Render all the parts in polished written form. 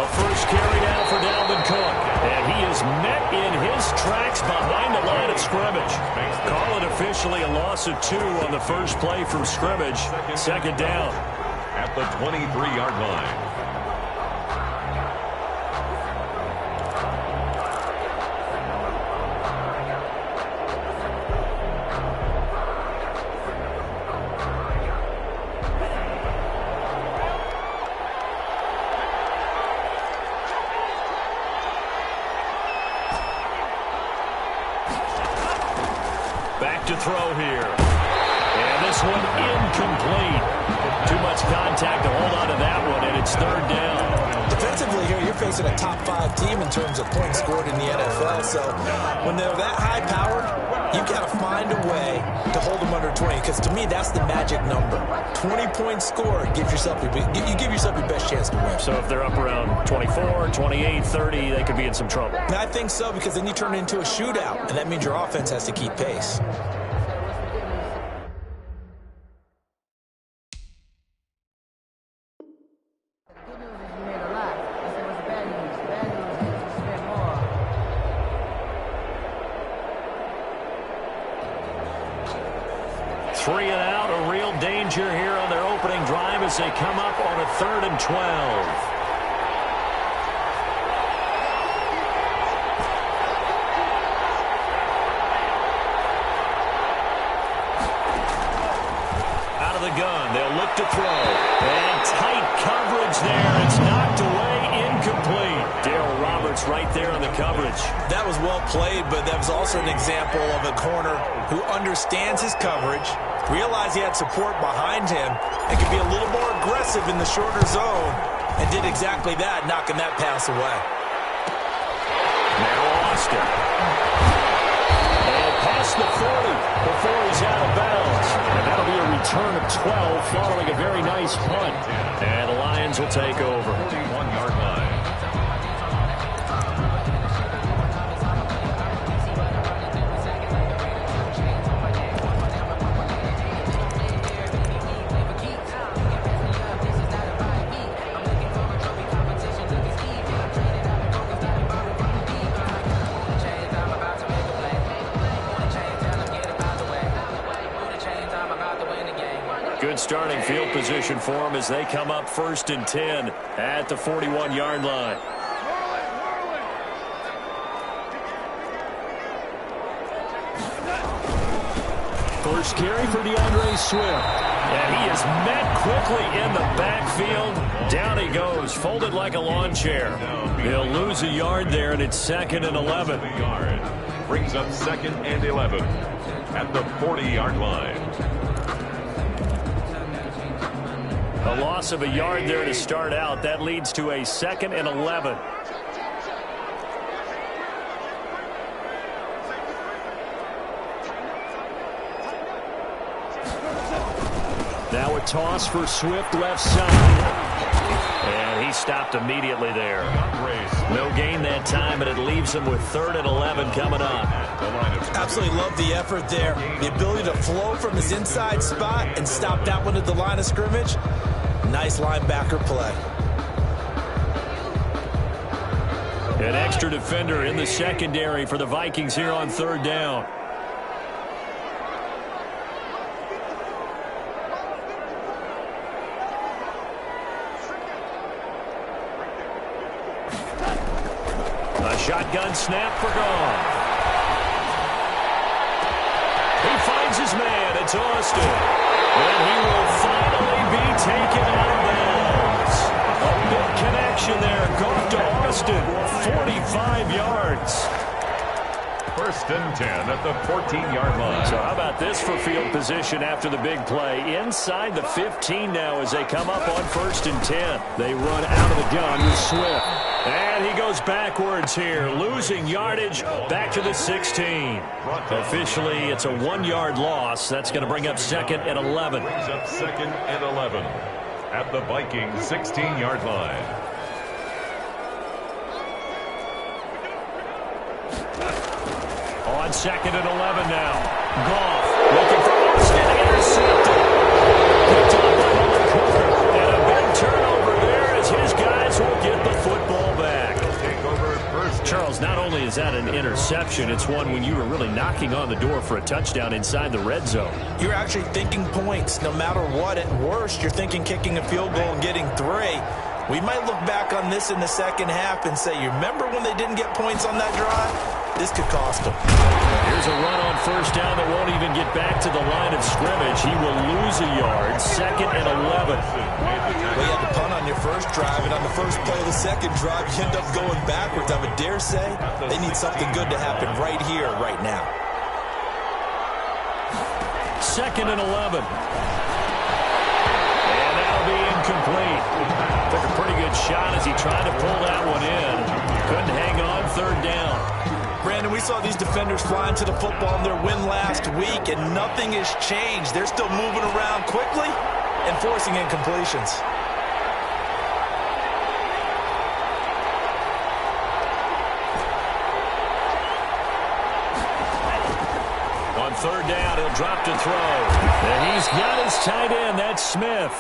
A first carry now for Dalvin Cook. And he is met in his tracks behind the line of scrimmage. Call it officially a loss of 2 on the first play from scrimmage. Second down. At the 23-yard line. Back to throw here. And this one incomplete. Too much contact to hold on to that one, and it's third down. Defensively here, you're facing a top-5 team in terms of points scored in the NFL. So when they're that high-powered, you've got to find a way to hold them under 20. Because to me, that's the magic number. 20 points scored, you give yourself your best chance to win. So if they're up around 24, 28, 30, they could be in some trouble. And I think so, because then you turn it into a shootout, and that means your offense has to keep pace. Three and out, a real danger here on their opening drive as they come up on a 3rd and 12. Out of the gun, they'll look to throw. And tight coverage there. It's knocked away, incomplete. Darryl Roberts right there on the coverage. That was well played, but that was also an example of a corner who understands his coverage, realized he had support behind him, and could be a little more aggressive in the shorter zone, and did exactly that, knocking that pass away. Now Austin. And past the 40 before he's out of bounds. And that'll be a return of 12 following a very nice punt. And the Lions will take over. 41-yard line. Good starting field position for them as they come up 1st and 10 at the 41-yard line. First carry for DeAndre Swift. And he is met quickly in the backfield. Down he goes, folded like a lawn chair. They'll lose a yard there, and it's 2nd and 11. Brings up 2nd and 11 at the 40-yard line. A loss of a yard there to start out. That leads to a 2nd and 11. Now a toss for Swift left side. And he stopped immediately there. No gain that time, and it leaves him with 3rd and 11 coming up. Absolutely love the effort there. The ability to flow from his inside spot and stop that one at the line of scrimmage. Nice linebacker play. An extra defender in the secondary for the Vikings here on 3rd down. A shotgun snap for Goff. He finds his man. It's Austin. And he will finally be taken out of bounds. A big connection there. Goff to Austin. 45 yards. 1st and 10 at the 14-yard line. So how about this for field position after the big play? Inside the 15 now as they come up on 1st and 10. They run out of the gun with Swift. And he goes backwards here, losing yardage back to the 16. Officially, it's a 1-yard loss. That's going to bring up 2nd and 11. Brings up 2nd and 11 at the Vikings 16-yard line. On 2nd and 11 now. Goff looking for Austin, intercepted. Picked up by Malik Hooker. And a big turnover there as his guys will get the football. is that an interception. It's one when you were really knocking on the door for a touchdown inside the red zone. You're actually thinking points. No matter what, at worst, you're thinking kicking a field goal and getting 3. We might look back on this in the second half and say, you remember when they didn't get points on that drive? This could cost them. Here's a run on first down that won't even get back to the line of scrimmage. He will lose a yard, 2nd and 11. Well, you had to punt on your first drive, and on the first play of the second drive, you end up going backwards. I would dare say they need something good to happen right here, right now. 2nd and 11. And that'll be incomplete. Took a pretty good shot as he tried to pull that one in. Couldn't hang on, 3rd down. Brandon, we saw these defenders flying to the football in their win last week, and nothing has changed. They're still moving around quickly and forcing incompletions. On 3rd down, he'll drop to throw. And he's got his tight end. That's Smith.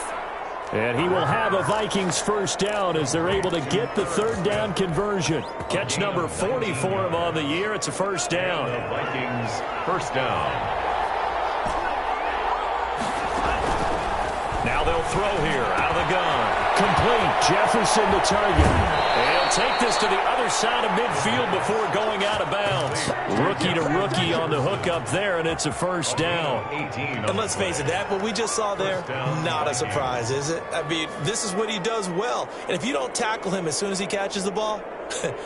And he will have a Vikings first down as they're able to get the 3rd down conversion. Catch number 40 for him on the year. It's a first down. The Vikings first down. Now they'll throw here out of the gun. Complete. Jefferson the target. And he'll take this to the other side of midfield before going out of bounds. Rookie to rookie on the hook up there, and it's a first down. And let's face it, that what we just saw there, not a surprise, is it? I mean, this is what he does well. And if you don't tackle him as soon as he catches the ball,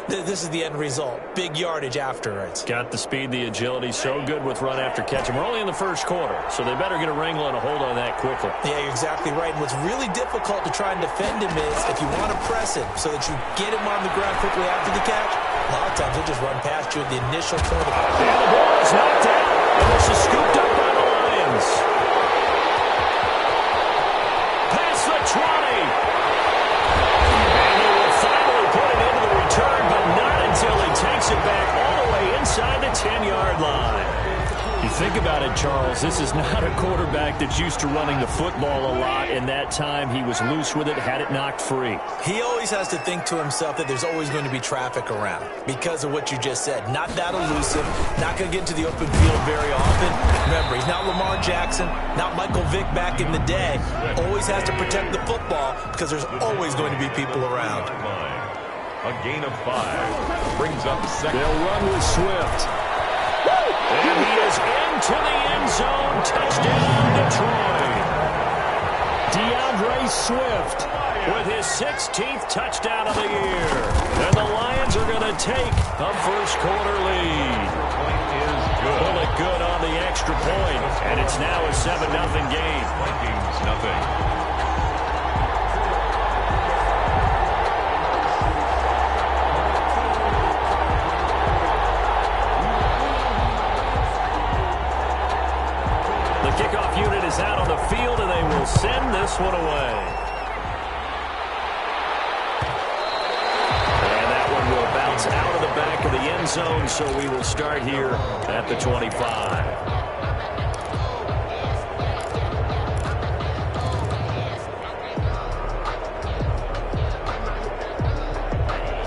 this is the end result. Big yardage after it. Got the speed, the agility, so good with run after catch. And we're only in the first quarter, so they better get a wrangle and a hold on that quickly. Yeah, you're exactly right. And what's really difficult to try and defend him is if you want to press him so that you get him on the ground quickly after the catch, a lot of times he'll just run past you at the initial point of And the ball is knocked out. And this is scooped up by the Lions. Past the 20. And he will finally put it into the return, but not until he takes it back all the way inside the 10-yard line. You think about it, Charles, this is not a quarterback that's used to running the football a lot, and that time he was loose with it, had it knocked free. He always has to think to himself that there's always going to be traffic around because of what you just said. Not that elusive, not going to get into the open field very often. Remember, he's not Lamar Jackson, not Michael Vick back in the day. Always has to protect the football because there's always going to be people around. A gain of 5 brings up 2nd. They'll run with Swift. And he is into the end zone. Touchdown, Detroit. DeAndre Swift with his 16th touchdown of the year. And the Lions are going to take a first quarter lead. Pull it good on the extra point. And it's now a 7-0 game. Vikings nothing. Kickoff unit is out on the field, and they will send this one away. And that one will bounce out of the back of the end zone, so we will start here at the 25.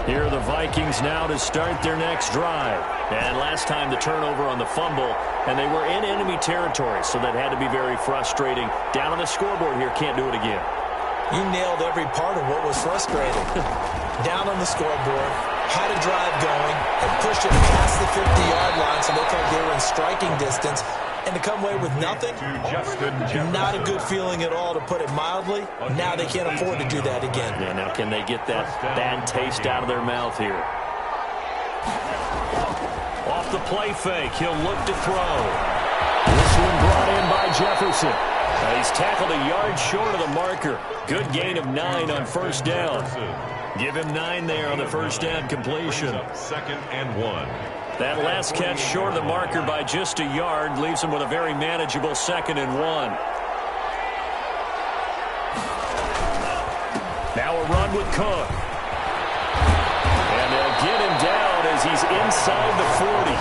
Here are the Vikings now to start their next drive. And last time the turnover on the fumble, and they were in enemy territory, so that had to be very frustrating. Down on the scoreboard here, can't do it again. You nailed every part of what was frustrating. Down on the scoreboard, had a drive going, and pushed it past the 50-yard line so they felt they were in striking distance. And to come away with nothing, not a good feeling at all, to put it mildly. Now they can't afford to do that again. Yeah, now can they get that bad taste out of their mouth here? Off the play fake, he'll look to throw. This one brought in by Jefferson. He's tackled a yard short of the marker. Good gain of 9 on first down. Give him 9 there on the first down completion. 2nd and 1. That last catch short of the marker by just a yard leaves him with a very manageable 2nd and 1. Now a run with Cook. And they'll get him down as he's inside the 40.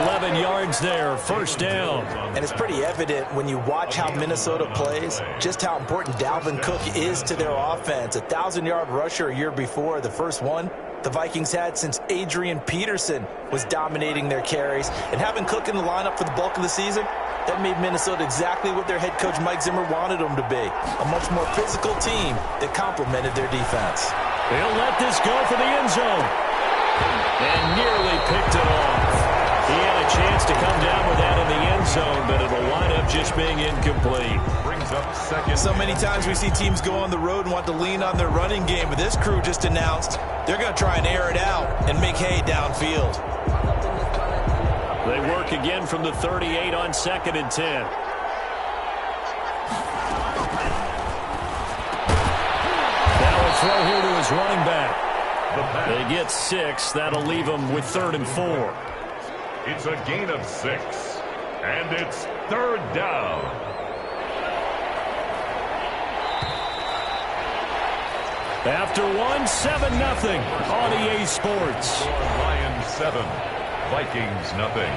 11 yards there, first down. And it's pretty evident when you watch how Minnesota plays, just how important Dalvin Cook is to their offense. 1,000-yard rusher a year before, the first one. the Vikings had since Adrian Peterson was dominating their carries. And having Cook in the lineup for the bulk of the season, that made Minnesota exactly what their head coach Mike Zimmer wanted them to be. A much more physical team that complemented their defense. He'll let this go for the end zone. And nearly picked it off. He had a chance to come down with that in the end zone, but it'll wind up just being incomplete. Brings up second. So many times we see teams go on the road and want to lean on their running game, but this crew just announced they're going to try and air it out and make hay downfield. They work again from the 38 on 2nd and 10. Now a throw here to his running back. They get 6. That'll leave them with 3rd and 4. It's a gain of 6. And it's 3rd down. After 1, 7-0 on EA Sports. Lions 7, Vikings nothing.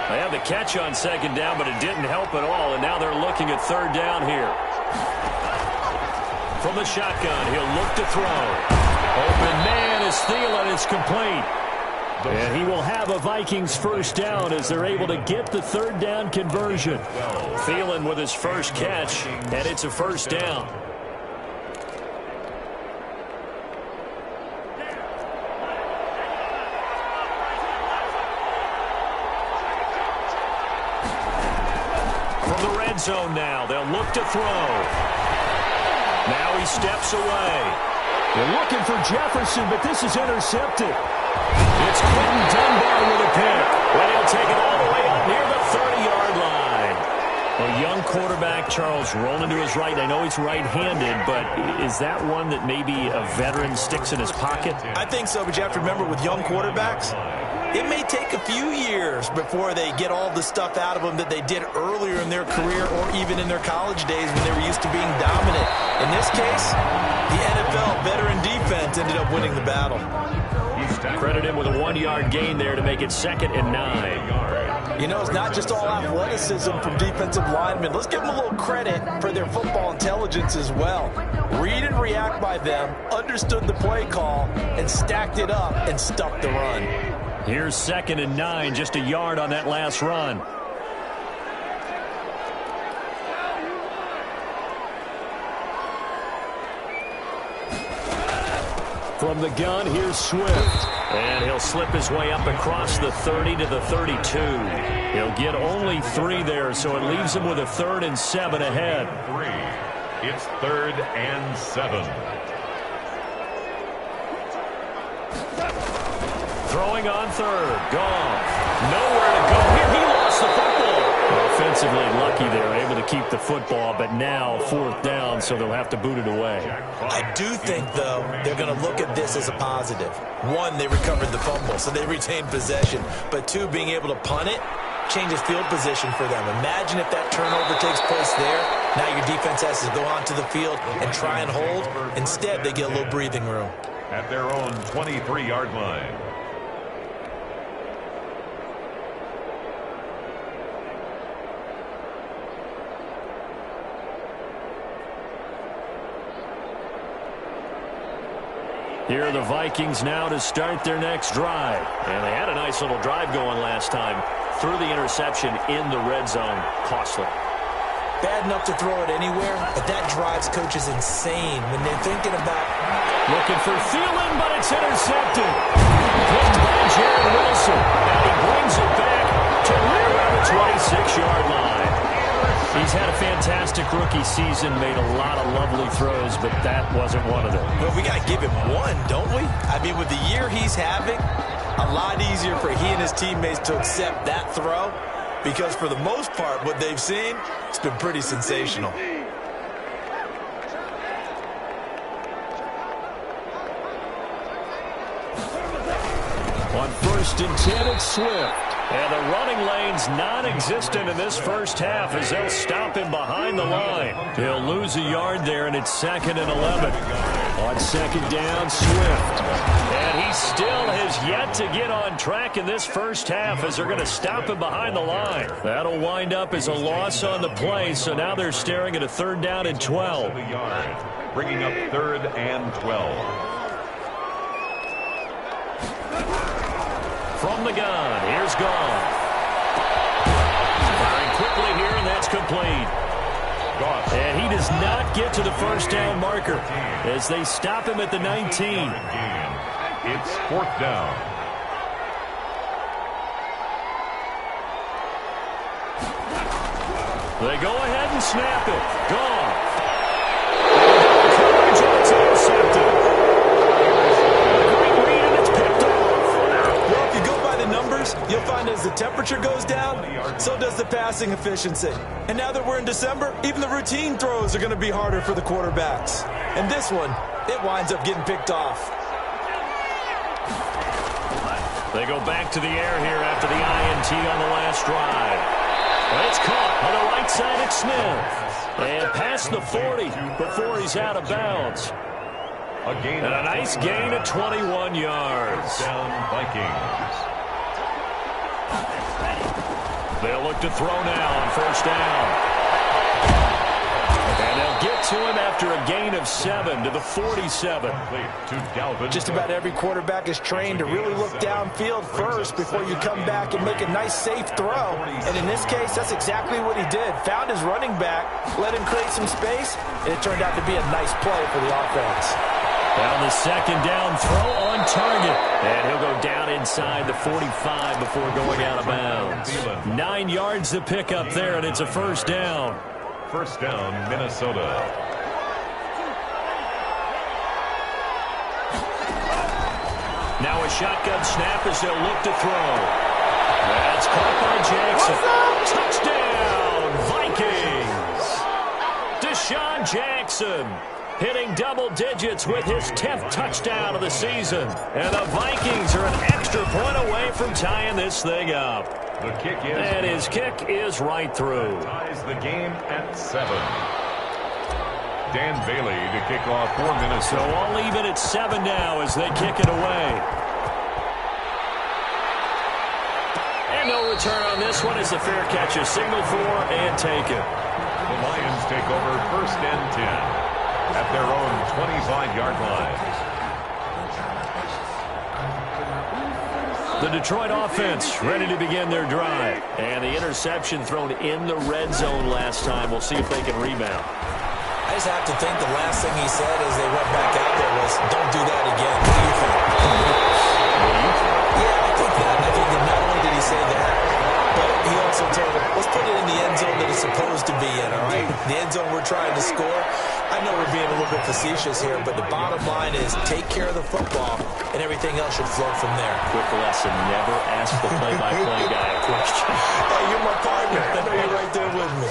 They had the catch on 2nd down, but it didn't help at all, and now they're looking at 3rd down here. From the shotgun, he'll look to throw. Open man is Thielen. It's complete. And he will have a Vikings 1st down as they're able to get the 3rd down conversion. Thielen with his first catch, and it's a 1st down. From the red zone now, they'll look to throw. Now he steps away. They're looking for Jefferson, but this is intercepted. It's Quentin Dunbar with a pick. Well, he'll take it all the way up near the 30-yard line. A young quarterback, Charles, rolling to his right. I know he's right-handed, but is that one that maybe a veteran sticks in his pocket? I think so, but you have to remember with young quarterbacks, it may take a few years before they get all the stuff out of them that they did earlier in their career or even in their college days when they were used to being dominant. In this case, the NFL veteran defense ended up winning the battle. Credit him with a 1-yard gain there to make it 2nd and 9. You know, it's not just all athleticism from defensive linemen. Let's give them a little credit for their football intelligence as well. Read and react by them, understood the play call, and stacked it up and stuffed the run. Here's 2nd and 9, just a yard on that last run. From the gun, here's Swift. And he'll slip his way up across the 30 to the 32. He'll get only 3 there, so it leaves him with a 3rd and 7 ahead. 3. It's 3rd and 7. Throwing on 3rd. Gone. Nowhere to go here. He lost the football. Offensively lucky there, able to keep the football, but now 4th down, so they'll have to boot it away. I do think, though, they're going to look at this as a positive. 1, they recovered the fumble, so they retained possession. But 2, being able to punt it changes field position for them. Imagine if that turnover takes place there. Now your defense has to go onto the field and try and hold. Instead, they get a little breathing room. At their own 23-yard line. Here are the Vikings now to start their next drive. And they had a nice little drive going last time. Threw the interception in the red zone. Costly. Bad enough to throw it anywhere, but that drives coaches insane when they're thinking about... Looking for Thielen, but it's intercepted. Picked by Jared Wilson. And he brings it back to near the 26-yard line. He's had a fantastic rookie season, made a lot of lovely throws, but that wasn't one of them. Well, we got to give him one, don't we? I mean, with the year he's having, a lot easier for he and his teammates to accept that throw because for the most part, what they've seen, it's been pretty sensational. On 1st and 10, it's Swift. And the running lane's non-existent in this first half as they'll stop him behind the line. He'll lose a yard there, and it's 2nd and 11. On 2nd down, Swift. And he still has yet to get on track in this first half as they're going to stop him behind the line. That'll wind up as a loss on the play, so now they're staring at a 3rd down and 12. Bringing up 3rd and 12. From the gun, here's Goff. Firing quickly here, and that's complete. And he does not get to the first down marker as they stop him at the 19. It's 4th down. They go ahead and snap it. Goff. Coverage, it's intercepted. Great read, and it's picked off. Well, if you go by the numbers, you'll find as the temperature goes down, so does the passing efficiency. And now that we're in December, even the routine throws are going to be harder for the quarterbacks. And this one, it winds up getting picked off. They go back to the air here after the INT on the last drive. It's caught on the right side at Smith. And past the 40 before he's out of bounds. And a nice gain of 21 yards. Down Vikings. They'll look to throw now on first down. And they'll get to him after a gain of 7 to the 47. Just about every quarterback is trained to really look downfield first before you come back and make a nice, safe throw. And in this case, that's exactly what he did. Found his running back, let him create some space, and it turned out to be a nice play for the offense. Down the second down, throw on target. And he'll go down inside the 45 before going out of bounds. 9 yards to pick up there, and it's a first down. First down, Minnesota. Now a shotgun snap as they'll look to throw. That's caught by Jackson. Touchdown, Vikings. Deshaun Jackson hitting double digits with his 10th touchdown of the season. And the Vikings are an extra point away from tying this thing up. The kick is... And his kick is right through. Ties the game at 7. Dan Bailey to kick off for Minnesota. So all even at 7 now as they kick it away. And no return on this one as the fair catch is signaled for and taken. The Lions take over first and 10 at their own 25-yard line. The Detroit offense ready to begin their drive. And the interception thrown in the red zone last time. We'll see if they can rebound. I just have to think the last thing he said as they went back out there was, don't do that again. What do you think? Yeah, I think that. I think that not only did he say that, but he also told him, let's put it in the end zone that it's supposed to be in, all right? The end zone we're trying to score. I know we're being a little bit facetious here, but the bottom line is take care of the football, and everything else should flow from there. Quick lesson, never ask the play-by-play guy a question. Hey, you're my partner. I know you're right there with me.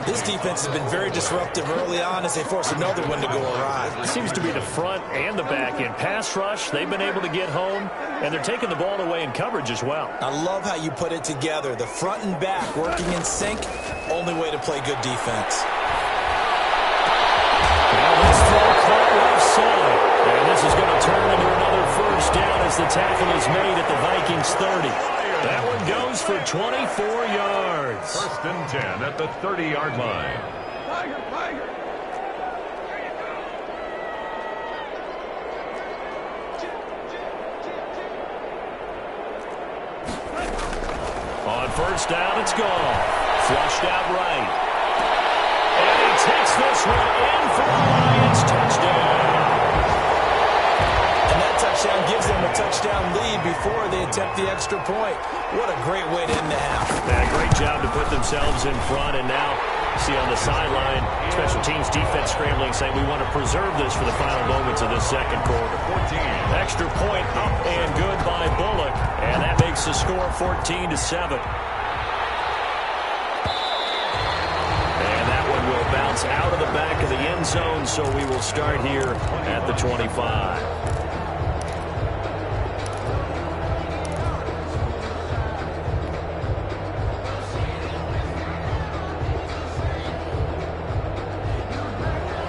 This defense has been very disruptive early on as they force another one to go awry. It seems to be the front and the back end. Pass rush, they've been able to get home, and they're taking the ball away in coverage as well. I love how you put it together. The front and back working in sync, only way to play good defense. Now this throw caught left side. And this is going to turn into another first down as the tackle is made at the Vikings 30. That one goes for 24 yards. First and 10 at the 30-yard line. On first down, it's gone. Flushed out right. And he takes this one in for the Lions. Touchdown. And that touchdown gives them a touchdown lead before they attempt the extra point. What a great way to end the half. Yeah, great job to put themselves in front. And now, see on the sideline, special teams defense scrambling, saying we want to preserve this for the final moments of this second quarter. 14. Extra point up and good by Bullock. And that makes the score 14-7. Will bounce out of the back of the end zone, so we will start here at the 25.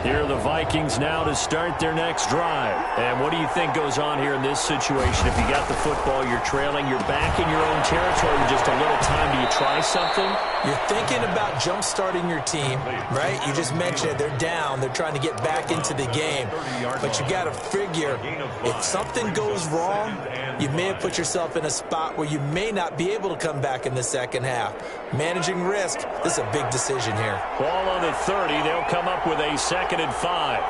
Here are the Vikings now to start their next drive. And what do you think goes on here in this situation? If you got the football, you're trailing, you're back in your own territory with just a little time. Do you try something? You're thinking about jump-starting your team, right? You just mentioned it. They're down. They're trying to get back into the game. But you got to figure, if something goes wrong, you may have put yourself in a spot where you may not be able to come back in the second half. Managing risk, this is a big decision here. Ball on the 30. They'll come up with a 2nd and 5.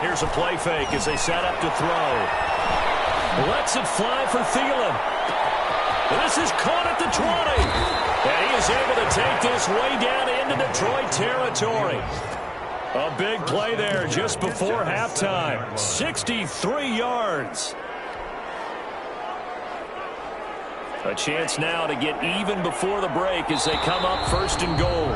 Here's a play fake as they set up to throw. Lets it fly for Thielen. This is caught at the 20. And he is able to take this way down into Detroit territory. A big play there just before halftime. 63 yards. A chance now to get even before the break as they come up 1st and goal.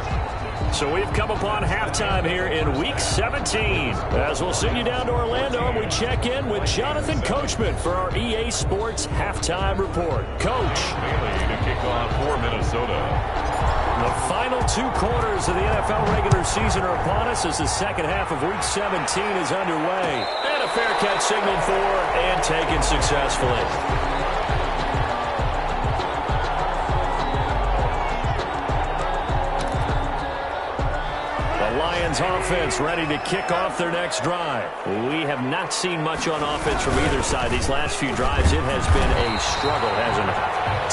So we've come upon halftime here in Week 17. As we'll send you down to Orlando, and we check in with Jonathan Coachman for our EA Sports Halftime Report. Coach. Bailey to kick off for Minnesota. The final 2 quarters of the NFL regular season are upon us as the second half of Week 17 is underway. And a fair catch signaled for and taken successfully. Lions offense ready to kick off their next drive. We have not seen much on offense from either side these last few drives. It has been a struggle, hasn't it?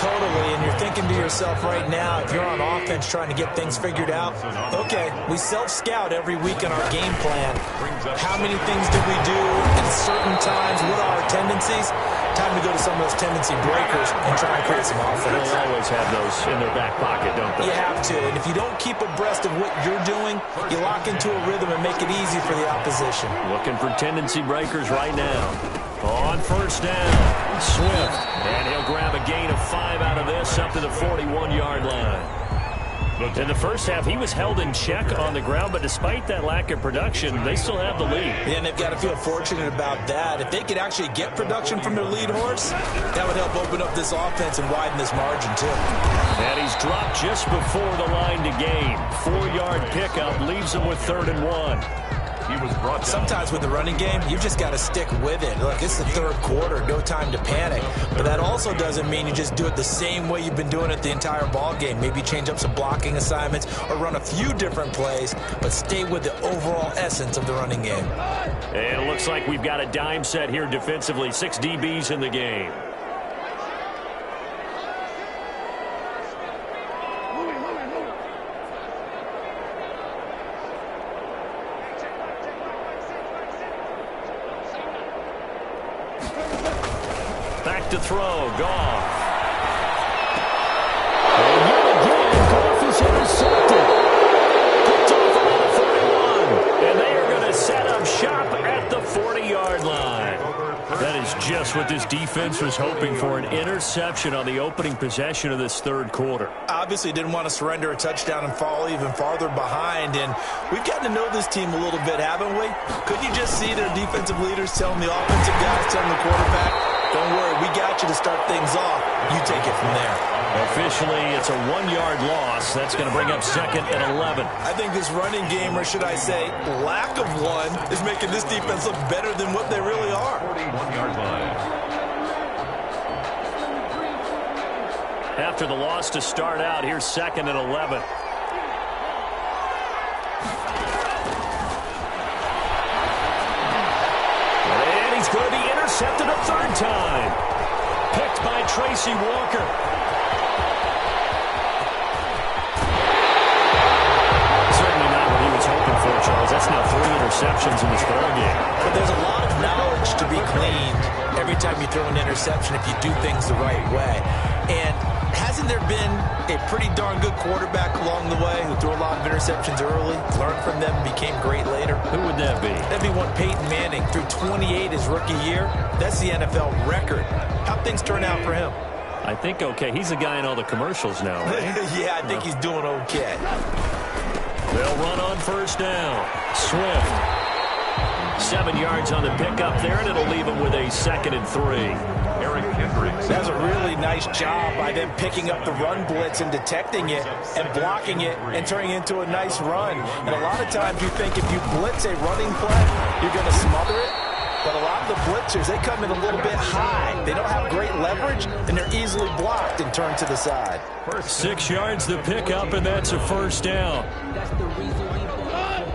Totally, and you're thinking to yourself right now, if you're on offense trying to get things figured out, okay, we self-scout every week in our game plan. How many things do we do at certain times? What are our tendencies? Time to go to some of those tendency breakers and try and create some offense. They always have those in their back pocket, don't they? You have to, and if you don't keep abreast of what you're doing, you lock into a rhythm and make it easy for the opposition. Looking for tendency breakers right now. On 1st down, Swift, and he'll grab a gain of 5 out of this up to the 41-yard line. In the first half, he was held in check on the ground, but despite that lack of production, they still have the lead. Yeah, and they've got to feel fortunate about that. If they could actually get production from their lead horse, that would help open up this offense and widen this margin, too. And he's dropped just before the line to gain. 4-yard pickup leaves him with 3rd and 1. He was brought down. Sometimes with the running game, you've just got to stick with it. Look, it's the 3rd quarter, no time to panic. But that also doesn't mean you just do it the same way you've been doing it the entire ball game. Maybe change up some blocking assignments or run a few different plays, but stay with the overall essence of the running game. And it looks like we've got a dime set here defensively. 6 DBs in the game. To throw, Goff. And yet again, Goff is intercepted. Picked off around the 41. And they are going to set up shop at the 40-yard line. That is just what this defense was hoping for, an interception on the opening possession of this 3rd quarter. Obviously didn't want to surrender a touchdown and fall even farther behind, and we've gotten to know this team a little bit, haven't we? Couldn't you just see their defensive leaders telling the offensive guys, telling the quarterback, don't worry, we got you to start things off. You take it from there. Officially, it's a 1-yard loss. That's going to bring up 2nd and 11. I think this running game, or should I say lack of one, is making this defense look better than what they really are. 41-yard line. After the loss to start out, here's 2nd and 11. And he's going to be intercepted a 3rd time. Picked by Tracy Walker. Certainly not what he was hoping for, Charles. That's now 3 interceptions in this ball game. But there's a lot of knowledge to be gleaned every time you throw an interception if you do things the right way. And hasn't there been a pretty darn good quarterback along the way who threw a lot of interceptions early, learned from them, and became great later? Who would that be? That'd be one Peyton Manning, threw 28 his rookie year. That's the NFL record. How'd things turn out for him? I think okay. He's the guy in all the commercials now, right? Yeah, I think he's doing okay. They'll run on 1st down. Swift. 7 yards on the pickup there, and it'll leave him with a 2nd and 3. That's a really nice job by them picking up the run blitz and detecting it and blocking it and turning it into a nice run. And a lot of times you think if you blitz a running play, you're going to smother it. But a lot of the blitzers, they come in a little bit high. They don't have great leverage, and they're easily blocked and turned to the side. 6 yards the pickup, and that's a 1st down. That's the reason we bought.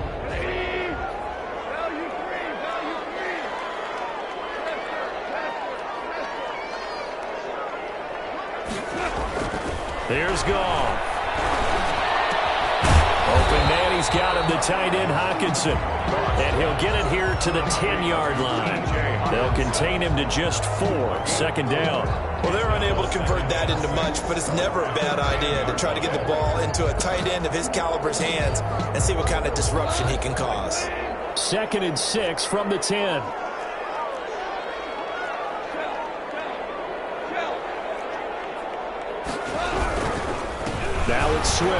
Here's Goff. Open man, he's got him, the tight end Hockenson. And he'll get it here to the 10-yard line. They'll contain him to just 4. 2nd down. Well, they're unable to convert that into much, but it's never a bad idea to try to get the ball into a tight end of his caliber's hands and see what kind of disruption he can cause. 2nd and 6 from the 10. Now it's Swift,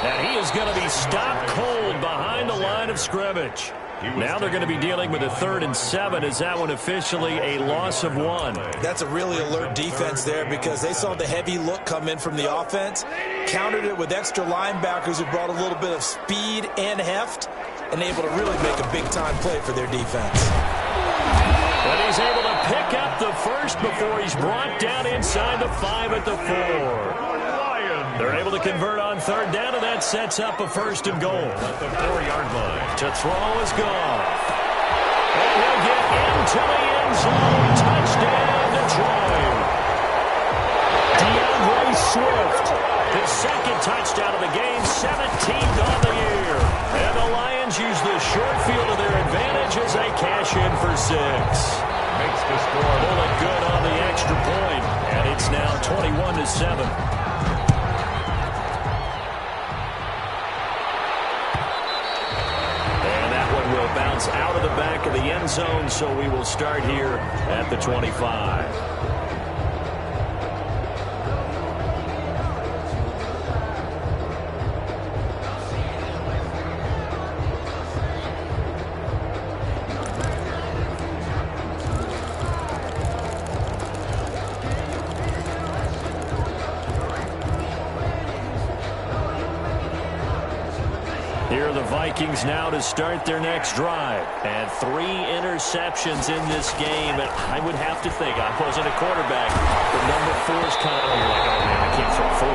and he is going to be stopped cold behind the line of scrimmage. Now they're going to be dealing with a 3rd and 7. Is that one officially a loss of 1? That's a really alert defense there because they saw the heavy look come in from the offense, countered it with extra linebackers who brought a little bit of speed and heft, and able to really make a big-time play for their defense. But he's able to pick up the first before he's brought down inside the 5 at the 4. They're able to convert on 3rd down, and that sets up a 1st and goal. At the 4-yard line. To throw is Goff. And he'll get into the end zone. Touchdown, Detroit. DeAndre Swift, his 2nd touchdown of the game, 17th on the year. And the Lions use the short field to their advantage as they cash in for 6. Makes the score. Bullet good on the extra point, and it's now 21-7. Bounce out of the back of the end zone, so we will start here at the 25. Here are the Vikings now to start their next drive. And 3 interceptions in this game. And I would have to think, I wasn't a quarterback, but number 4 is kind of like, oh man, I can't throw 4.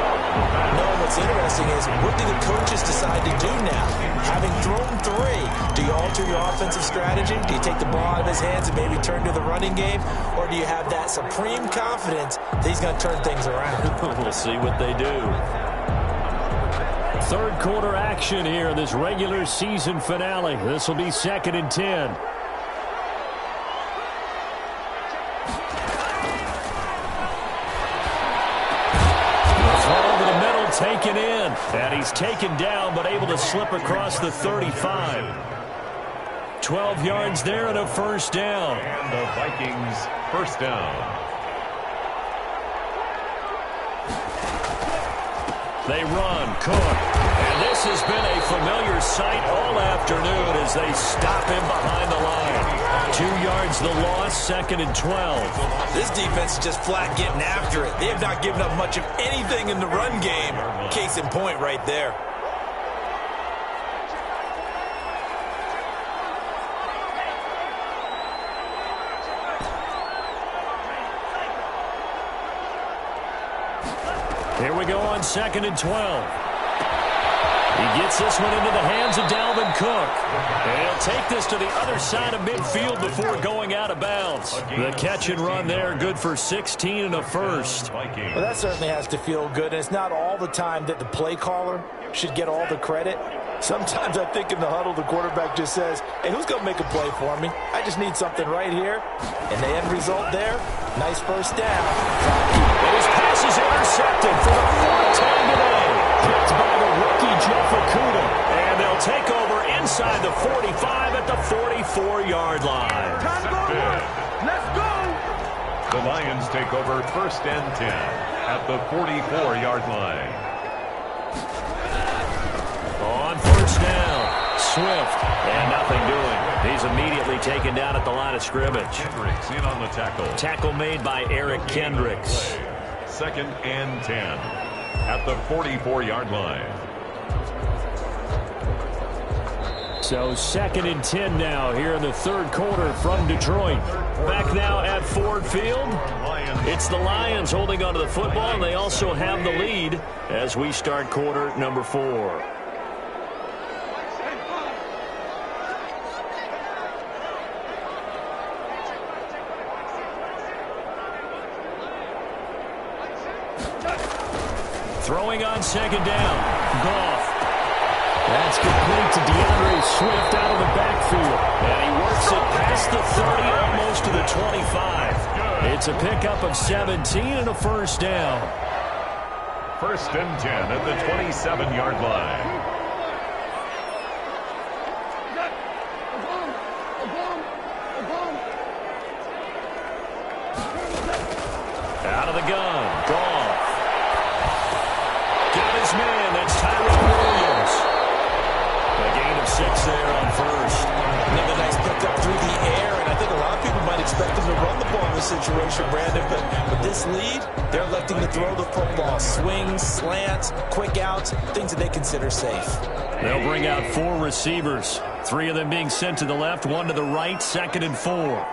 No, what's interesting is, what do the coaches decide to do now? Having thrown 3, do you alter your offensive strategy? Do you take the ball out of his hands and maybe turn to the running game? Or do you have that supreme confidence that he's going to turn things around? We'll see what they do. 3rd quarter action here in this regular season finale. This will be 2nd and 10. The throw over the middle taken in. And he's taken down but able to slip across the 35. 12 yards there and a 1st down. And the Vikings 1st down. They run, Cook, and this has been a familiar sight all afternoon as they stop him behind the line. 2 yards the loss, 2nd and 12. This defense is just flat getting after it. They have not given up much of anything in the run game. Case in point right there. Here we go on 2nd and 12. He gets this one into the hands of Dalvin Cook. And he'll take this to the other side of midfield before going out of bounds. The catch and run there, good for 16 and a 1st. Well, that certainly has to feel good. And it's not all the time that the play caller should get all the credit. Sometimes I think in the huddle, the quarterback just says, hey, who's going to make a play for me? I just need something right here. And the end result there, nice 1st down. And his pass is intercepted for the 4th time today. Picked by the rookie Jefe de Madden. And they'll take over inside the 45 at the 44-yard line. Let's go! The Lions take over 1st and 10 at the 44-yard line. On 1st down, Swift, and nothing doing. He's immediately taken down at the line of scrimmage. Kendricks in on the tackle. Tackle made by Eric Kendricks. 2nd and 10 at the 44-yard line. So 2nd and 10 now here in the third quarter from Detroit. Back now at Ford Field. It's the Lions holding onto the football, and they also have the lead as we start quarter number 4. Throwing on 2nd down. Goff. That's complete to DeAndre Swift out of the backfield. And he works it past the 30, almost to the 25. It's a pickup of 17 and a first down. 1st and 10 at the 27-yard line. Out of the gun. Goff. Got his man. That's Tyrone Williams. A gain of 6 there on first. Another nice pickup through the air, and I think a lot of people might expect him to run the ball in this situation, Brandon, but with this lead, they're electing to throw the football. Swings, slants, quick outs, things that they consider safe. They'll bring out 4 receivers. 3 of them being sent to the left, 1 to the right, 2nd and 4.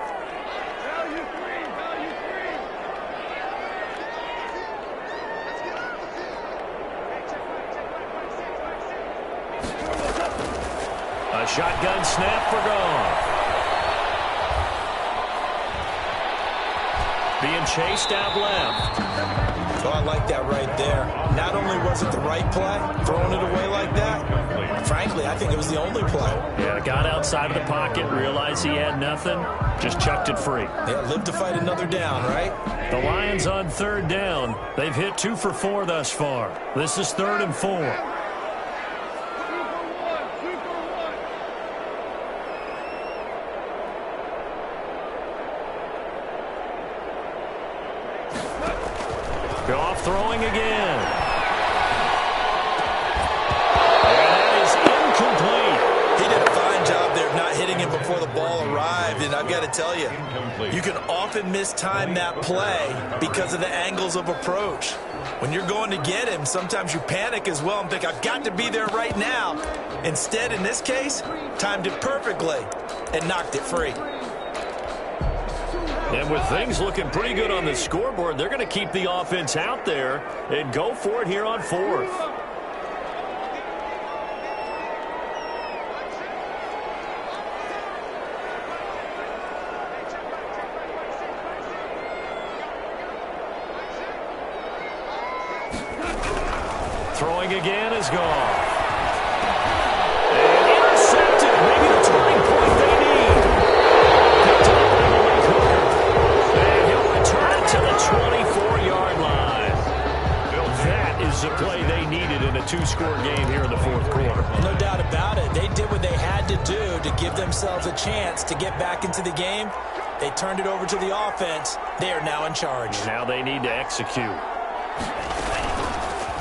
A shotgun snap for Goff. Being chased out left. Oh, I like that right there. Not only was it the right play, throwing it away like that, frankly, I think it was the only play. Yeah, got outside of the pocket, realized he had nothing, just chucked it free. Yeah, live to fight another down, right? The Lions on 3rd down. They've hit 2 for 4 thus far. This is 3rd and 4. Goff throwing again. And that is incomplete. He did a fine job there of not hitting him before the ball arrived, and I've got to tell you, you can often mistime that play because of the angles of approach. When you're going to get him, sometimes you panic as well and think, I've got to be there right now. Instead, in this case, timed it perfectly and knocked it free. And with things looking pretty good on the scoreboard, they're going to keep the offense out there and go for it here on 4th. Throwing again is Goff. And intercepted. Maybe the turning point they need. Picked up by the left hooker. And he'll return it to the 24-yard line. That is the play they needed in a 2-score game here in the 4th quarter. No doubt about it. They did what they had to do to give themselves a chance to get back into the game. They turned it over to the offense. They are now in charge. Now they need to execute.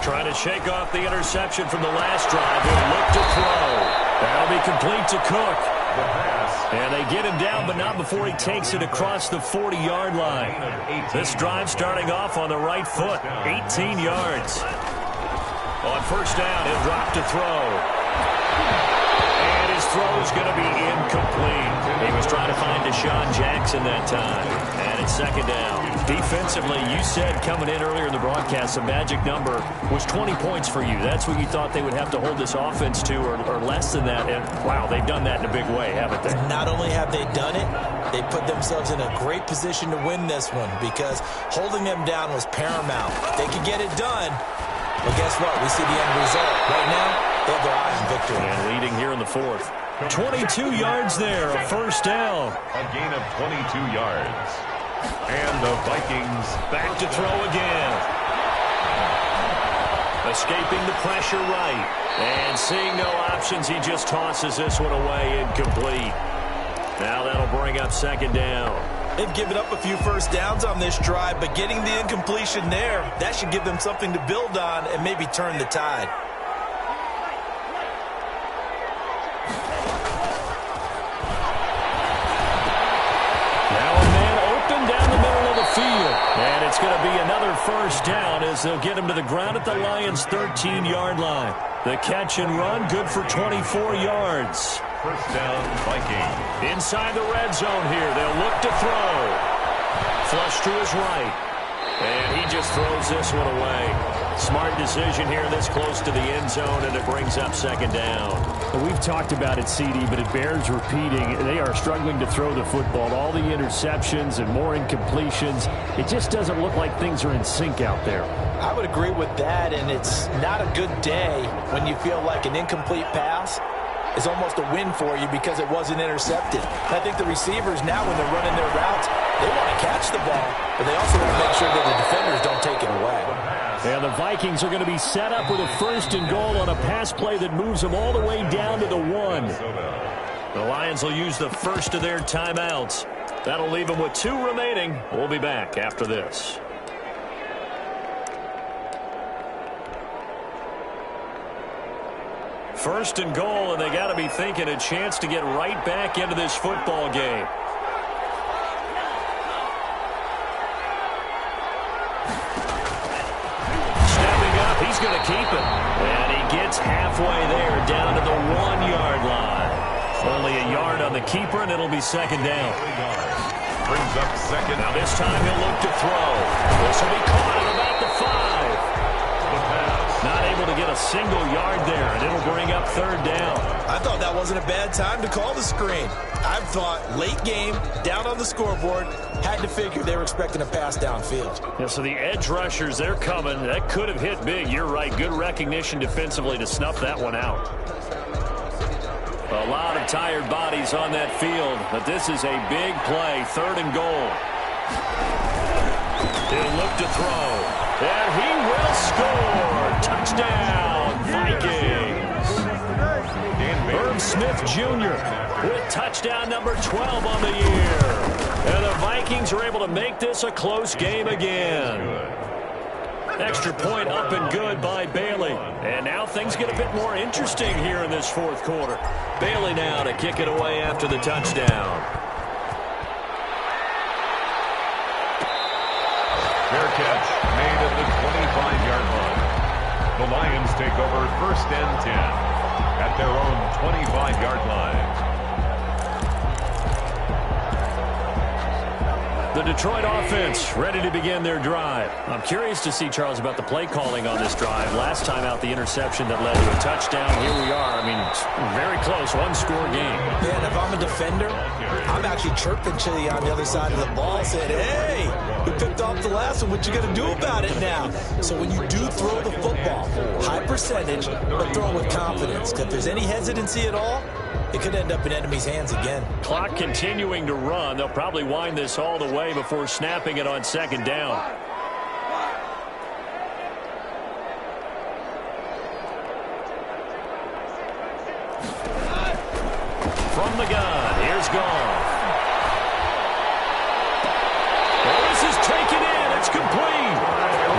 Trying to shake off the interception from the last drive. He'll look to throw. That'll be complete to Cook. And they get him down, but not before he takes it across the 40-yard line. This drive starting off on the right foot. 18 yards. On first down, he'll drop to throw. And his throw is going to be incomplete. He was trying to find Deshaun Jackson that time. And it's 2nd down. Defensively, you said coming in earlier in the broadcast, the magic number was 20 points for you. That's what you thought they would have to hold this offense to, or less than that. And, wow, they've done that in a big way, haven't they? Not only have they done it, they put themselves in a great position to win this one because holding them down was paramount. If they could get it done, well, guess what? We see the end result. Right now, they have their eye on victory. And leading here in the 4th. 22 yards there, a first down. A gain of 22 yards. And the Vikings back to throw again. Escaping the pressure right. And seeing no options, he just tosses this one away, incomplete. Now that'll bring up 2nd down. They've given up a few first downs on this drive, but getting the incompletion there, that should give them something to build on and maybe turn the tide. And it's going to be another first down as they'll get him to the ground at the Lions' 13-yard line. The catch and run, good for 24 yards. First down, Vikings. Inside the red zone here, they'll look to throw. Flush to his right. And he just throws this one away. Smart decision here this close to the end zone, and it brings up second down. We've talked about it, CD, but it bears repeating. They are struggling to throw the football. All the interceptions and more incompletions. It just doesn't look like things are in sync out there. I would agree with that, and it's not a good day when you feel like an incomplete pass is almost a win for you because it wasn't intercepted. And I think the receivers now, when they're running their routes, they want to catch the ball, but they also want to make sure that the defenders don't take it away. And the Vikings are going to be set up with a first and goal on a pass play that moves them all the way down to the 1. The Lions will use the first of their timeouts. That'll leave them with 2 remaining. We'll be back after this. First and goal, and they got to be thinking a chance to get right back into this football game. Stepping up, he's going to keep it. And he gets halfway there, down to the 1-yard line. Only a yard on the keeper, and it'll be second down. Brings up second. Now this time he'll look to throw. This will be caught at about the 5. Not able to get a single yard there, and it'll bring up third down. I thought that wasn't a bad time to call the screen. I thought late game, down on the scoreboard, had to figure they were expecting a pass downfield. Yeah, so the edge rushers, they're coming. That could have hit big. You're right. Good recognition defensively to snuff that one out. A lot of tired bodies on that field, but this is a big play. Third and goal. He'll look to throw. And he will score. Touchdown, Vikings. Herb Smith Jr. with touchdown number 12 on the year. And the Vikings are able to make this a close game again. Extra point up and good by Bailey. And now things get a bit more interesting here in this fourth quarter. Bailey now to kick it away after the touchdown. Fair catch made at the 25-yard line. The Lions take over first and 10 at their own 25-yard line. The Detroit offense ready to begin their drive. I'm curious to see, Charles, about the play calling on this drive. Last time out, the interception that led to a touchdown. Here we are. I mean, it's very close, one-score game. Yeah, and if I'm a defender, I'm actually chirping Chili on the other side of the ball, saying, hey, we picked off the last one. What you going to do about it now? So when you do throw the football, high percentage, but throw it with confidence. Because if there's any hesitancy at all, it could end up in enemy's hands again. Clock continuing to run. They'll probably wind this all the way before snapping it on second down. From the gun, here's Goff. Oh, this is taken in. It's complete.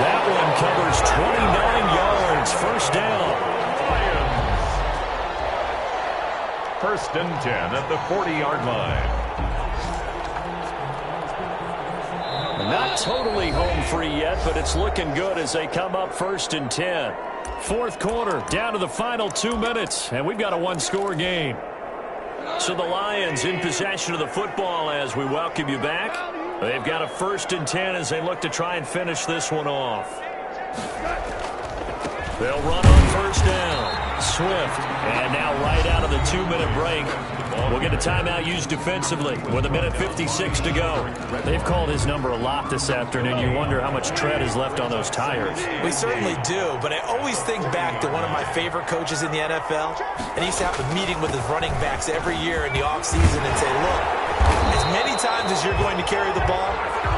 That one covers 29 yards. First down. First and 10 at the 40-yard line. Not totally home free yet, but it's looking good as they come up first and 10. Fourth quarter, down to the final 2 minutes, and we've got a one-score game. So the Lions in possession of the football as we welcome you back. They've got a first and 10 as they look to try and finish this one off. They'll run on first down. Swift, and now right out of the 2-minute break, we'll get a timeout used defensively with 1:56 to go. They've called his number a lot this afternoon. You wonder how much tread is left on those tires. We certainly do, but I always think back to one of my favorite coaches in the NFL, and he used to have a meeting with his running backs every year in the offseason and say, look, as many times as you're going to carry the ball,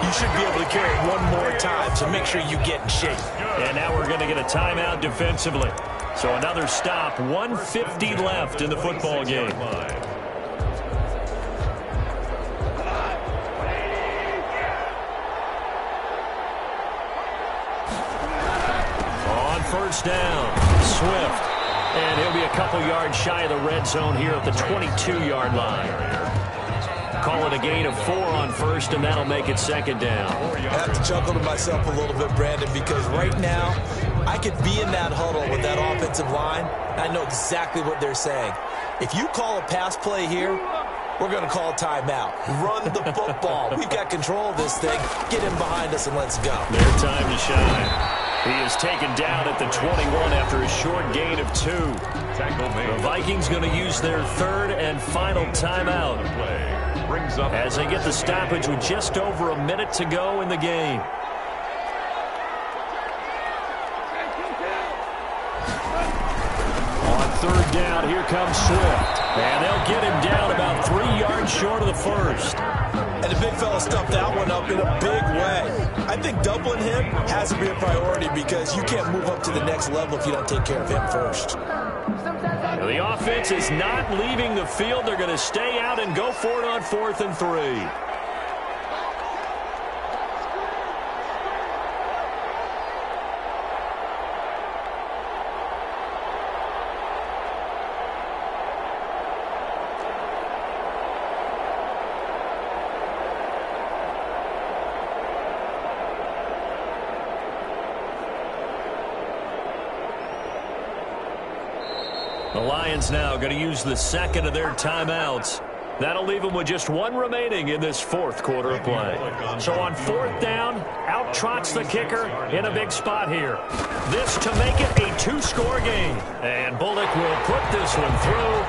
you should be able to carry it one more time, so make sure you get in shape. And now we're going to get a timeout defensively. So another stop, 1:50 left in the football game. On first down, Swift. And he'll be a couple yards shy of the red zone here at the 22-yard line. call it a gain of 4 on first, and that'll make it second down. I have to chuckle to myself a little bit, Brandon, because right now I could be in that huddle with that offensive line. I know exactly what they're saying. If you call a pass play here, we're going to call a timeout. Run the football. We've got control of this thing. Get him behind us and let's go. Their time to shine. He is taken down at the 21 after a short gain of 2. The Vikings going to use their third and final timeout as they get the stoppage with just over a minute to go in the game. On third down, here comes Swift. And they'll get him down about 3 yards short of the first. And the big fella stuffed that one up in a big way. I think doubling him has to be a priority because you can't move up to the next level if you don't take care of him first. Now the offense is not leaving the field. They're going to stay out and go for it on 4th and 3. The Lions now going to use the second of their timeouts. That'll leave them with just 1 remaining in this 4th quarter of play. So on 4th down, out trots the kicker in a big spot here. This to make it a 2-score game. And Bullock will put this one through.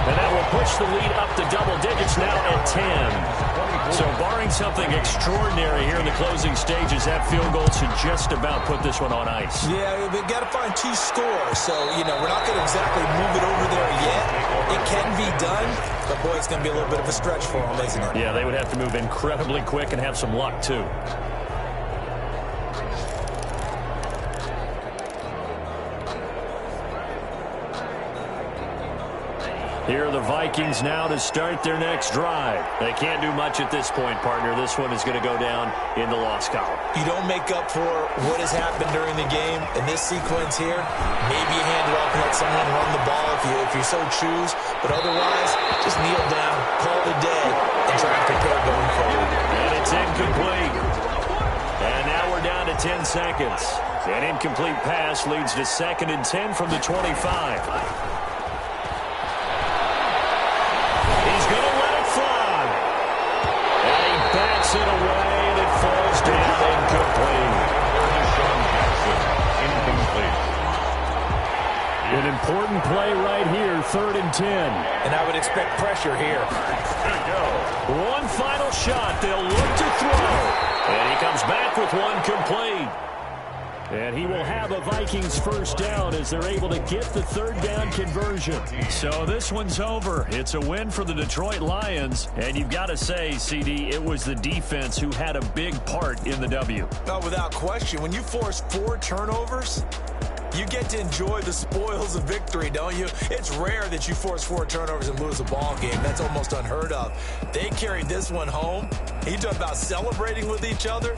And that will push the lead up to double digits now at 10. So barring something extraordinary here in the closing stages, that field goal should just about put this one on ice. Yeah, we've got to find 2 scores. So, you know, we're not going to exactly move it over there yet. It can be done, but boy, it's going to be a little bit of a stretch for them, isn't it? Yeah, they would have to move incredibly quick and have some luck, too. Here are the Vikings now to start their next drive. They can't do much at this point, partner. This one is going to go down in the loss column. You don't make up for what has happened during the game. In this sequence here, maybe you hand it off and let someone run the ball if you so choose. But otherwise, just kneel down, call it a day, and try and prepare going forward. And it's incomplete. And now we're down to 10 seconds. An incomplete pass leads to 2nd and 10 from the 25. It away, and it falls down incomplete. An important play right here, 3rd and 10. And I would expect pressure here. One final shot. They'll look to throw. And he comes back with one complete. And he will have a Vikings first down as they're able to get the 3rd down conversion. So this one's over. It's a win for the Detroit Lions. And you've got to say, CD, it was the defense who had a big part in the W. No, without question. When you force 4 turnovers, you get to enjoy the spoils of victory, don't you? It's rare that you force 4 turnovers and lose a ball game. That's almost unheard of. They carried this one home. You talk about celebrating with each other.